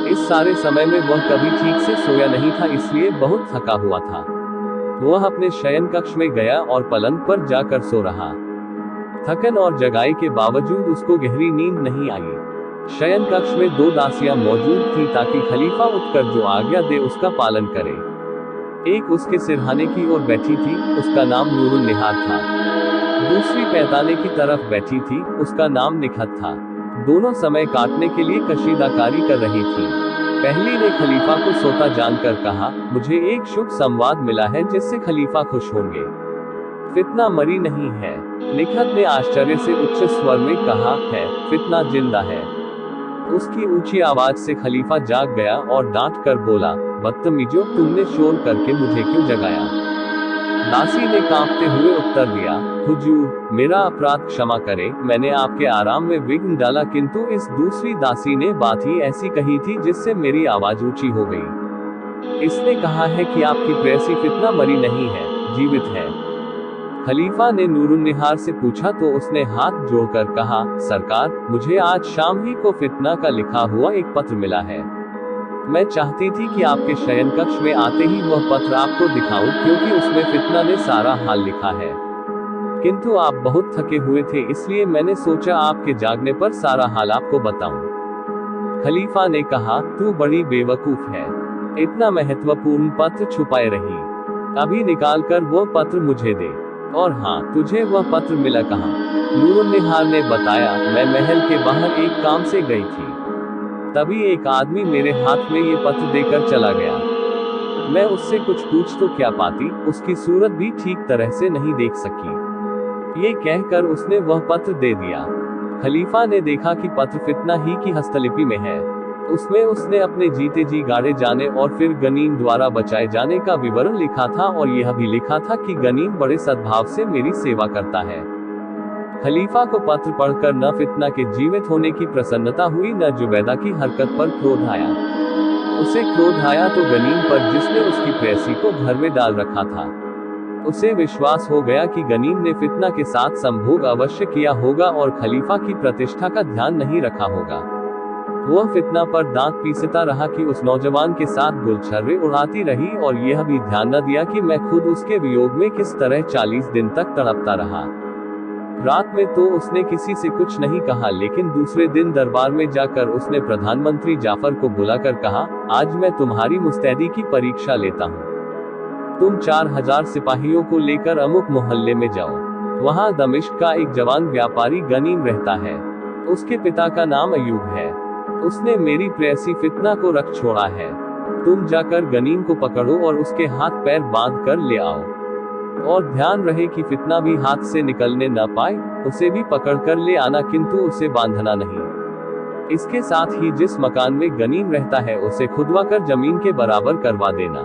इस सारे समय में वह कभी ठीक से सोया नहीं था, इसलिए बहुत थका हुआ था। वह अपने शयन कक्ष में गया और पलंग पर जाकर सो रहा। थकन और जगाई के बावजूद उसको गहरी नींद नहीं आई। शयन कक्ष में 2 दासियां मौजूद थीं ताकि खलीफा उठकर जो आज्ञा दे उसका पालन करे। एक उसके सिरहाने की ओर बैठी थी, उसका नाम नूरुन निहार था। दूसरी पैताने की तरफ बैठी थी, उसका नाम निखत था। दोनों समय काटने के लिए कशीदाकारी कर रही थी। पहली ने खलीफा को सोता जानकर कहा, मुझे एक शुभ संवाद मिला है जिससे खलीफा खुश होंगे। फितना मरी नहीं है। निखत ने आश्चर्य से उच्च स्वर में कहा, है, फितना जिंदा है। उसकी ऊंची आवाज से खलीफा जाग गया और डांट कर बोला, बदतमीजो, तुमने शोर करके मुझे क्यों जगाया? दासी ने कांपते हुए उत्तर दिया, हुजूर, मेरा अपराध क्षमा करे, मैंने आपके आराम में विघ्न डाला। किंतु इस दूसरी दासी ने बात ही ऐसी कही थी जिससे मेरी आवाज ऊंची हो गई। इसने कहा है कि आपकी प्रेसी फितना मरी नहीं है, जीवित है। खलीफा ने नूरुन निहार से पूछा तो उसने हाथ जोड़कर कहा, सरकार, मुझे आज शाम ही को फितना का लिखा हुआ एक पत्र मिला है। मैं चाहती थी कि आपके शयन कक्ष में आते ही वह पत्र आपको दिखाऊं, क्योंकि उसमें फितना ने सारा हाल लिखा है। किंतु आप बहुत थके हुए थे, इसलिए मैंने सोचा आपके जागने पर सारा हाल आपको बताऊं। खलीफा ने कहा, तू बड़ी बेवकूफ है, इतना महत्वपूर्ण पत्र छुपाए रही। अभी निकाल कर वो पत्र मुझे दे। और हाँ, तुझे वह पत्र मिला कहाँ? नूरुन निहार ने बताया, मैं महल के बाहर एक काम से गई थी। तभी एक आदमी मेरे हाथ में ये पत्र देकर चला गया। मैं उससे कुछ पूछ तो क्या पाती, उसकी सूरत भी ठीक तरह से नहीं देख सकी। ये कहकर उसने वह पत्र दे दिया। खलीफा ने देखा कि पत्र फितना ही की हस्तलिपि में है। उसमें उसने अपने जीते जी गाड़े जाने और फिर गनीम द्वारा बचाए जाने का विवरण लिखा था और यह भी लिखा था कि गनीम बड़े सद्भाव से मेरी सेवा करता है। खलीफा को पत्र पढ़कर न फितना के जीवित होने की प्रसन्नता हुई, न जुबैदा की हरकत पर क्रोध आया। उसे क्रोध आया तो गनीम पर, जिसने उसकी प्रेसी को घर में डाल रखा था। उसे विश्वास हो गया कि गनीम ने फितना के साथ संभोग अवश्य किया होगा और खलीफा की प्रतिष्ठा का ध्यान नहीं रखा होगा। वह फितना पर दांत पीसता रहा कि उस नौजवान के साथ गुलछर्रे उड़ाती रही और यह भी ध्यान न दिया कि मैं खुद उसके वियोग में किस तरह 40 दिन तक तड़पता रहा। रात में तो उसने किसी से कुछ नहीं कहा, लेकिन दूसरे दिन दरबार में जाकर उसने प्रधानमंत्री जाफर को बुलाकर कहा, आज मैं तुम्हारी मुस्तैदी की परीक्षा लेता हूँ। तुम 4000 सिपाहियों को लेकर अमुक मोहल्ले में जाओ। वहाँ दमिश्क का एक जवान व्यापारी गनीम रहता है। उसके पिता का नाम अयूब है। उसने मेरी प्रेसी फितना को रख छोड़ा है। तुम जाकर गनीम को पकड़ो और उसके हाथ पैर बांध कर ले आओ। और ध्यान रहे कि फितना भी हाथ से निकलने न पाए। उसे भी पकड़ कर ले आना, किंतु उसे बांधना नहीं। इसके साथ ही जिस मकान में गनीम रहता है उसे खुदवाकर जमीन के बराबर करवा देना।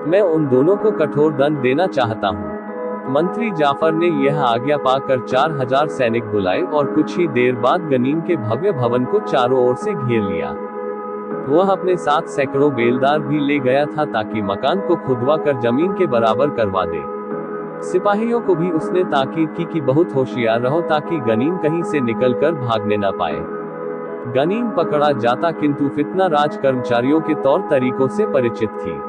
मैं उन दोनों को कठोर दंड देना चाहता हूँ। मंत्री जाफर ने यह आज्ञा पाकर 4000 सैनिक बुलाए और कुछ ही देर बाद गनीम के भव्य भवन को चारों ओर से घेर लिया। वह अपने साथ सैकड़ों बेलदार भी ले गया था ताकि मकान को खुदवा कर जमीन के बराबर करवा दे। सिपाहियों को भी उसने ताकीद की कि बहुत होशियार रहो ताकि गनीम कहीं से निकलकर भागने न पाए। गनीम पकड़ा जाता किंतु फितना राज कर्मचारियों के तौर तरीकों से परिचित थी।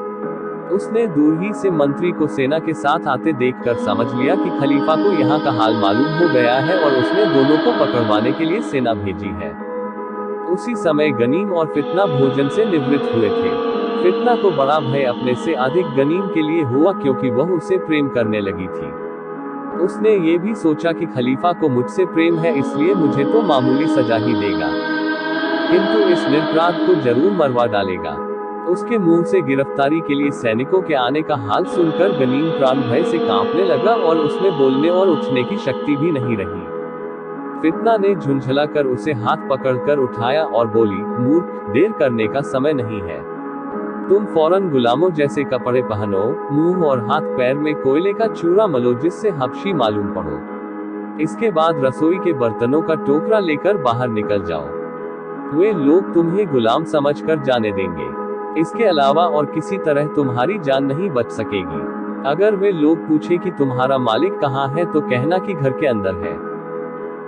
उसने दूर ही से मंत्री को सेना के साथ आते देखकर समझ लिया कि खलीफा को यहाँ का हाल मालूम हो गया है और उसने दोनों को पकड़वाने के लिए सेना भेजी है। उसी समय गनीम और फितना भोजन से निवृत्त हुए थे। फितना को बड़ा भय अपने से अधिक गनीम के लिए हुआ क्योंकि वह उसे प्रेम करने लगी थी। उसने ये भी सोचा कि खलीफा को मुझसे प्रेम है इसलिए मुझे तो मामूली सजा ही देगा, किंतु इस निरपराध को जरूर मरवा डालेगा। उसके मुंह से गिरफ्तारी के लिए सैनिकों के आने का हाल सुनकर गनीम प्राण भय से कांपने लगा और उसमें बोलने और उठने की शक्ति भी नहीं रही। फितना ने झुंझलाकर उसे हाथ पकड़कर उठाया और बोली, मूर्ख, देर करने का समय नहीं है। तुम फौरन गुलामों जैसे कपड़े पहनो, मुंह और हाथ पैर में कोयले का चूरा मलो जिससे हबशी मालूम पड़ो। इसके बाद रसोई के बर्तनों का टोकरा लेकर बाहर निकल जाओ। वे लोग तुम्हें गुलाम समझकर जाने देंगे। इसके अलावा और किसी तरह तुम्हारी जान नहीं बच सकेगी। अगर वे लोग पूछे कि तुम्हारा मालिक कहाँ है तो कहना कि घर के अंदर है।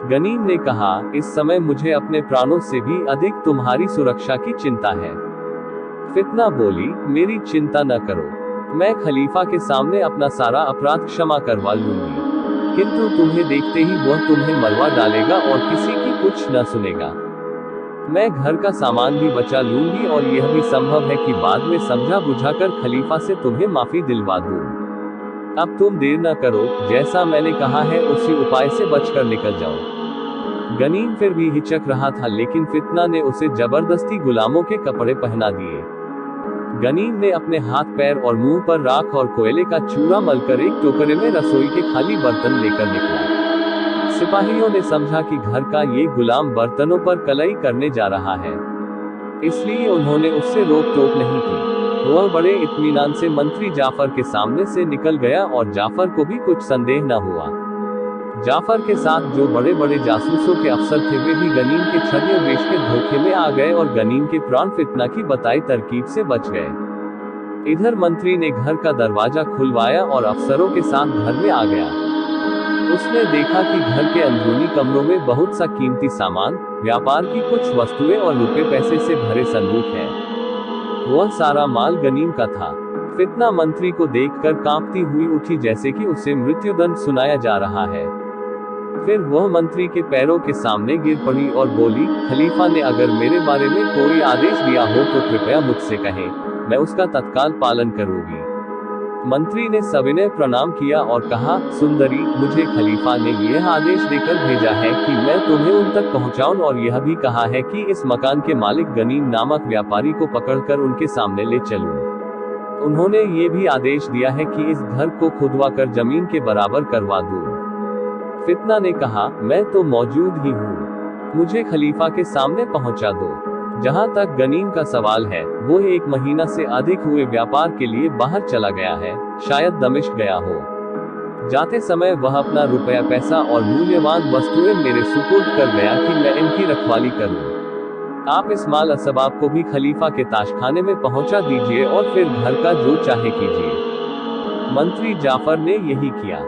गनीम ने कहा, इस समय मुझे अपने प्राणों से भी अधिक तुम्हारी सुरक्षा की चिंता है। फितना बोली, मेरी चिंता न करो, मैं खलीफा के सामने अपना सारा अपराध क्षमा करवा लूंगी, किंतु तुम्हें देखते ही वह तुम्हें मरवा डालेगा और किसी की कुछ न सुनेगा। मैं घर का सामान भी बचा लूंगी और यह भी संभव है कि बाद में समझा बुझाकर खलीफा से तुम्हें माफी दिलवा दूं। अब तुम देर न करो, जैसा मैंने कहा है उसी उपाय से बचकर निकल जाओ। गनीम फिर भी हिचक रहा था लेकिन फितना ने उसे जबरदस्ती गुलामों के कपड़े पहना दिए। गनीम ने अपने हाथ पैर और मुंह पर राख और कोयले का चूरा मलकर एक टोकरे में रसोई के खाली बर्तन लेकर निकला। सिपाहियों ने समझा कि घर का ये गुलाम बर्तनों पर कलई करने जा रहा है, इसलिए उन्होंने उससे रोक टोक नहीं की। वह बड़े इत्मीनान से मंत्री जाफर के सामने से निकल गया और जाफर को भी कुछ संदेह न हुआ। जाफर के साथ जो बड़े बड़े जासूसों के अफसर थे वे भी गनीम के छद्म वेश के धोखे में आ गए और गनीम के प्राण फितना की बताई तरकीब से बच गए। इधर मंत्री ने घर का दरवाजा खुलवाया और अफसरों के साथ घर में आ गया। उसने देखा कि घर के अंदरूनी कमरों में बहुत सा कीमती सामान, व्यापार की कुछ वस्तुएं और रुपए पैसे से भरे संदूक है। वह सारा माल गनीम का था। फितना मंत्री को देखकर कांपती हुई उठी जैसे कि उसे मृत्युदंड सुनाया जा रहा है। फिर वह मंत्री के पैरों के सामने गिर पड़ी और बोली, खलीफा ने अगर मेरे बारे में कोई आदेश दिया हो तो कृपया मुझसे कहें, मैं उसका तत्काल पालन करूंगी। मंत्री ने सविनय प्रणाम किया और कहा, सुंदरी, मुझे खलीफा ने यह आदेश देकर भेजा है कि मैं तुम्हें उन तक पहुंचाऊं और यह भी कहा है कि इस मकान के मालिक गनीम नामक व्यापारी को पकड़कर उनके सामने ले चलूं। उन्होंने ये भी आदेश दिया है कि इस घर को खुदवाकर जमीन के बराबर करवा दूं। फितना ने कहा, मैं तो मौजूद ही हूँ, मुझे खलीफा के सामने पहुंचा दो। जहां तक गनीम का सवाल है, वो 1 महीना से अधिक हुए व्यापार के लिए बाहर चला गया है, शायद दमिश्क गया हो। जाते समय वह अपना रुपया पैसा और मूल्यवान वस्तुएं मेरे सुपुर्द कर गया कि मैं इनकी रखवाली करूं। आप इस माल असबाब को भी खलीफा के ताशखाने में पहुंचा दीजिए और फिर घर का जो चाहे कीजिए। मंत्री जाफर ने यही किया।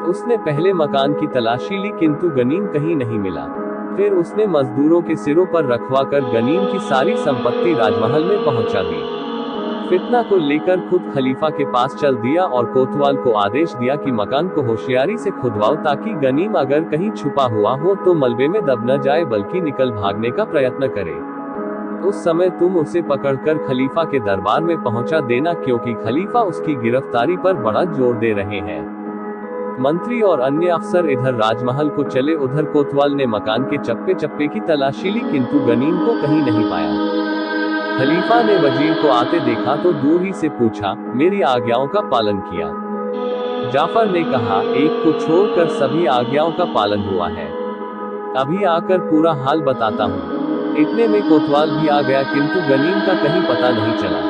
उसने पहले मकान की तलाशी ली किंतु गनीम कहीं नहीं मिला। फिर उसने मजदूरों के सिरों पर रखवाकर गनीम की सारी संपत्ति राजमहल में पहुंचा दी। फितना को लेकर खुद खलीफा के पास चल दिया और कोतवाल को आदेश दिया कि मकान को होशियारी से खुदवाओ ताकि गनीम अगर कहीं छुपा हुआ हो तो मलबे में दब न जाए बल्कि निकल भागने का प्रयत्न करे। उस समय तुम उसे पकड़कर खलीफा के दरबार में पहुंचा देना क्योंकि खलीफा उसकी गिरफ्तारी पर बड़ा जोर दे रहे हैं। मंत्री और अन्य अफसर इधर राजमहल को चले, उधर कोतवाल ने मकान के चप्पे चप्पे की तलाशी ली किंतु गनीम को कहीं नहीं पाया। खलीफा ने वजीर को आते देखा तो दूर ही से पूछा, मेरी आज्ञाओं का पालन किया? जाफर ने कहा, एक को छोड़कर सभी आज्ञाओं का पालन हुआ है। अभी आकर पूरा हाल बताता हूँ। इतने में कोतवाल भी आ गया, किंतु गनीम का कहीं पता नहीं चला।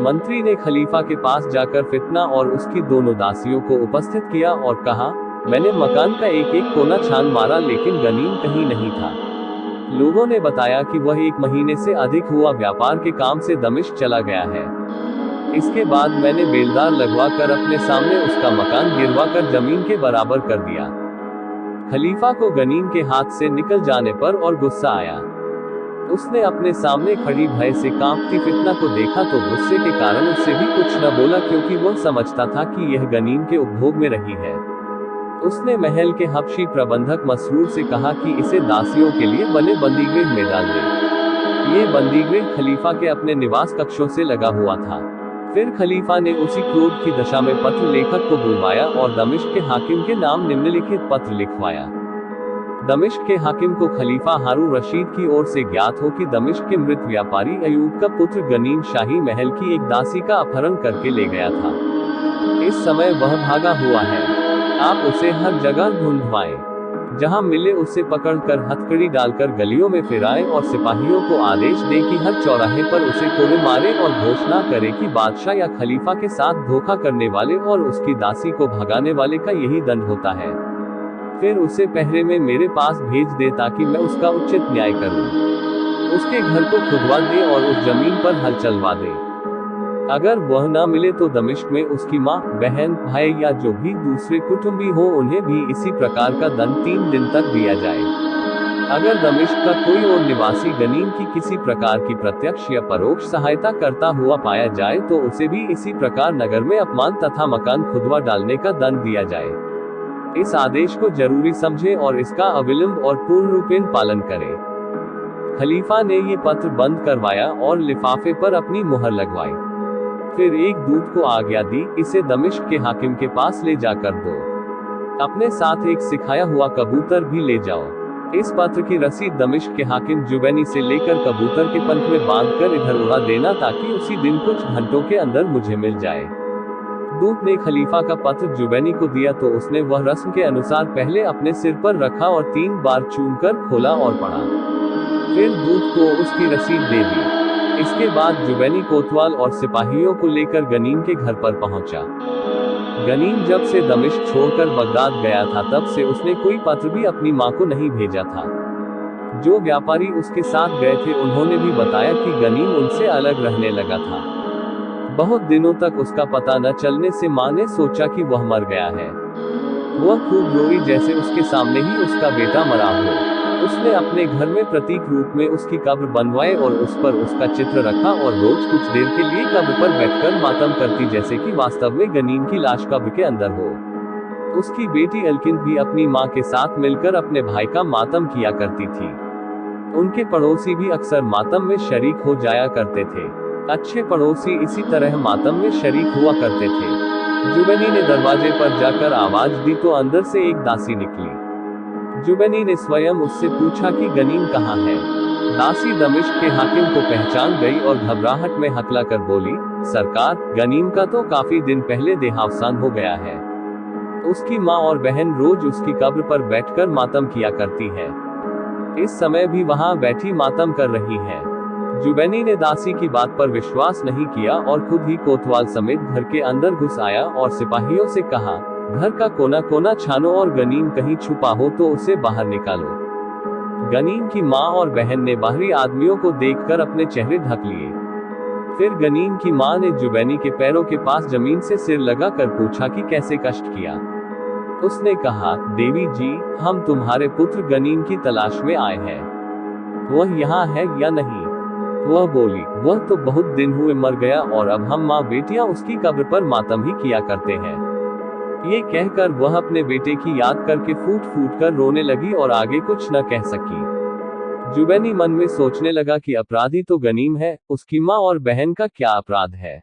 मंत्री ने खलीफा के पास जाकर फितना और उसकी दोनों दासियों को उपस्थित किया और कहा, मैंने मकान का एक एक कोना छान मारा, लेकिन गनीम कहीं नहीं था। लोगों ने बताया कि वह 1 महीने से अधिक हुआ व्यापार के काम से दमिश्क चला गया है। इसके बाद मैंने बेलदार लगवा कर अपने सामने उसका मकान गिरवा कर जमीन के बराबर कर दिया। खलीफा को गनीम के हाथ से निकल जाने पर और गुस्सा आया। उसने अपने सामने खड़ी भय से कांपती फितना को देखा तो गुस्से के कारण उससे भी कुछ न बोला, क्योंकि वह समझता था कि यह गनीम के उपभोग में रही है। उसने महल के हबशी प्रबंधक मसरूर से कहा कि इसे दासियों के लिए बने बंदीगृह में डाल दे। ये बंदीगृह खलीफा के अपने निवास कक्षों से लगा हुआ था। फिर खलीफा ने उसी क्रोध की दशा में पत्र लेखक को बुलवाया और दमिश्क के हाकिम के नाम निम्नलिखित पत्र लिखवाया। दमिश्क के हाकिम को खलीफा हारून रशीद की ओर से ज्ञात हो कि दमिश्क के मृत व्यापारी अयूब का पुत्र गनीम शाही महल की एक दासी का अपहरण करके ले गया था। इस समय वह भागा हुआ है। आप उसे हर जगह ढूंढवाएं। जहां मिले उसे पकड़कर हथकड़ी डालकर गलियों में फिराएं और सिपाहियों को आदेश दें कि हर चौराहे पर उसे कोड़े मारे और घोषणा करे कि बादशाह या खलीफा के साथ धोखा करने वाले और उसकी दासी को भगाने वाले का यही दंड होता है। फिर उसे पहरे में मेरे पास भेज दे ताकि मैं उसका उचित न्याय करूं। उसके घर को खुदवा दे और उस जमीन पर हल चलवा दे। अगर वह न मिले तो दमिश्क में उसकी माँ, बहन, भाई या जो भी दूसरे कुटुंबी हो उन्हें भी इसी प्रकार का दंड 3 दिन तक दिया जाए। अगर दमिश्क का कोई और निवासी गनीम की किसी प्रकार की प्रत्यक्ष या परोक्ष सहायता करता हुआ पाया जाए तो उसे भी इसी प्रकार नगर में अपमान तथा मकान खुदवा डालने का दंड दिया जाए। इस आदेश को जरूरी समझे और इसका अविलंब और पूर्ण रूपेण पालन करें। खलीफा ने ये पत्र बंद करवाया और लिफाफे पर अपनी मुहर लगवाई। फिर एक दूत को आज्ञा दी, इसे दमिश्क के हाकिम के पास ले जाकर दो। अपने साथ एक सिखाया हुआ कबूतर भी ले जाओ। इस पत्र की रसीद दमिश्क के हाकिम जुबैनी से लेकर कबूतर के पंख में बांधकर इधर उड़ा देना ताकि उसी दिन कुछ घंटों के अंदर मुझे मिल जाए। दूत ने खलीफा का पत्र जुबैनी को दिया तो उसने वह रस्म के अनुसार पहले अपने सिर पर रखा और 3 बार चूमकर खोला और पढ़ा। फिर दूत को उसकी रसीद दे दी। इसके बाद जुबैनी कोतवाल और सिपाहियों को लेकर गनीम के घर पर पहुंचा। गनीम जब से दमिश्क छोड़कर बगदाद गया था तब से उसने कोई पत्र भी अपनी मां को नहीं भेजा था। जो व्यापारी उसके साथ गए थे उन्होंने भी बताया कि गनीम उनसे अलग रहने लगा था। बहुत दिनों तक उसका पता न चलने से मां ने सोचा कि वह मर गया है। वह खूब रोई जैसे उसके सामने ही उसका बेटा मरा हो। उसने अपने घर में प्रतीक रूप में उसकी कब्र बनवाए और उस पर उसका चित्र रखा और रोज कुछ देर के लिए कब्र पर बैठकर मातम करती जैसे कि वास्तव में गनीम की लाश कब्र के अंदर हो। उसकी बेटी अलकिंद भी अपनी मां के साथ मिलकर अपने भाई का मातम किया करती थी। उनके पड़ोसी भी अक्सर मातम में शरीक हो जाया करते थे। अच्छे पड़ोसी इसी तरह मातम में शरीक हुआ करते थे। जुबैनी ने दरवाजे पर जाकर आवाज दी तो अंदर से एक दासी निकली। जुबैनी ने स्वयं उससे पूछा कि गनीम कहाँ है। दासी दमिश्क के हाकिम को पहचान गई और घबराहट में हकला कर बोली, सरकार, गनीम का तो काफी दिन पहले देहावसान हो गया है। उसकी माँ और बहन रोज उसकी कब्र पर बैठकर मातम किया करती है। इस समय भी वहां बैठी मातम कर रही है। जुबैनी ने दासी की बात पर विश्वास नहीं किया और खुद ही कोतवाल समेत घर के अंदर घुस आया और सिपाहियों से कहा, घर का कोना कोना छानो और गनीम कहीं छुपा हो तो उसे बाहर निकालो। गनीम की माँ और बहन ने बाहरी आदमियों को देखकर अपने चेहरे ढक लिए। फिर गनीम की माँ ने जुबैनी के पैरों के पास जमीन से सिर लगाकर पूछा कि कैसे कष्ट किया। उसने कहा, देवी जी, हम तुम्हारे पुत्र गनीम की तलाश में आए हैं। वह यहाँ है या नहीं? वह बोली, वह तो बहुत दिन हुए मर गया और अब हम माँ बेटियां उसकी कब्र पर मातम ही किया करते हैं। ये कहकर वह अपने बेटे की याद करके फूट फूट कर रोने लगी और आगे कुछ न कह सकी। जुबैनी मन में सोचने लगा कि अपराधी तो गनीम है, उसकी माँ और बहन का क्या अपराध है।